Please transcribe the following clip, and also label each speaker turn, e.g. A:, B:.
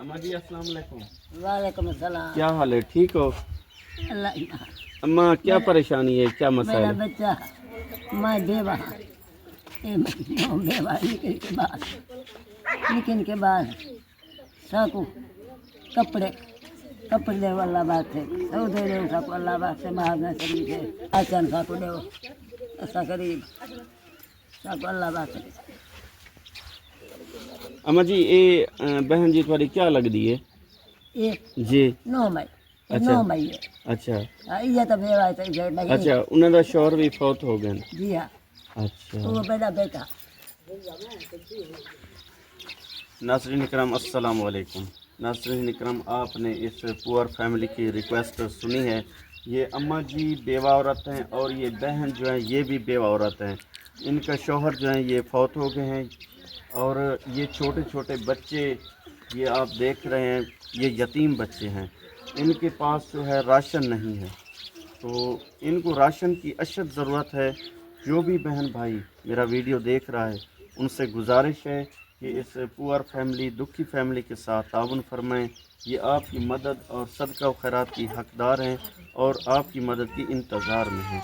A: अम्मा जी अस्सलाम वालेकुम।
B: वालेकुम अस्सलाम।
A: क्या हाल है, ठीक हो?
B: अल्लाह
A: अम्मा क्या परेशानी है, क्या मसला
B: मेरा
A: है?
B: बच्चा मैं बेवा ये बेवा निकल के बाद साकू कपड़े कपड़े दे वाला बात है सौ दे दे साकू अल्लाह बात से महाजना शरीफ है आचन साकू दे ऐसा करीब साकू अल्लाह बात है।
A: अम्मा जी ये बहन जी थोड़ी क्या लगती है
B: ये
A: जी?
B: 9 मई
A: अच्छा।
B: 9 मई है।
A: अच्छा
B: ये तो बेवा है नहीं।
A: अच्छा, उन्हों का शौहर भी फौत हो गए?
B: जी हाँ
A: अच्छा।
B: वो मेरा बेटा।
A: नाज़रीन इकराम अस्सलाम वालेकुम। नाज़रीन इकराम, आपने इस पुअर फैमिली की रिक्वेस्ट सुनी है। ये अम्मा जी बेवा औरत हैं और ये बहन जो है ये भी बेवा औरत हैं। इनका शौहर जो है ये फौत हो गए हैं और ये छोटे छोटे बच्चे ये आप देख रहे हैं, ये यतीम बच्चे हैं। इनके पास जो है राशन नहीं है, तो इनको राशन की अशद ज़रूरत है। जो भी बहन भाई मेरा वीडियो देख रहा है उनसे गुजारिश है कि इस पुअर फैमिली, दुखी फैमिली के साथ ताउन फरमाएं। ये आपकी मदद और सदका व खैरात की हकदार हैं और आपकी मदद की इंतज़ार में हैं।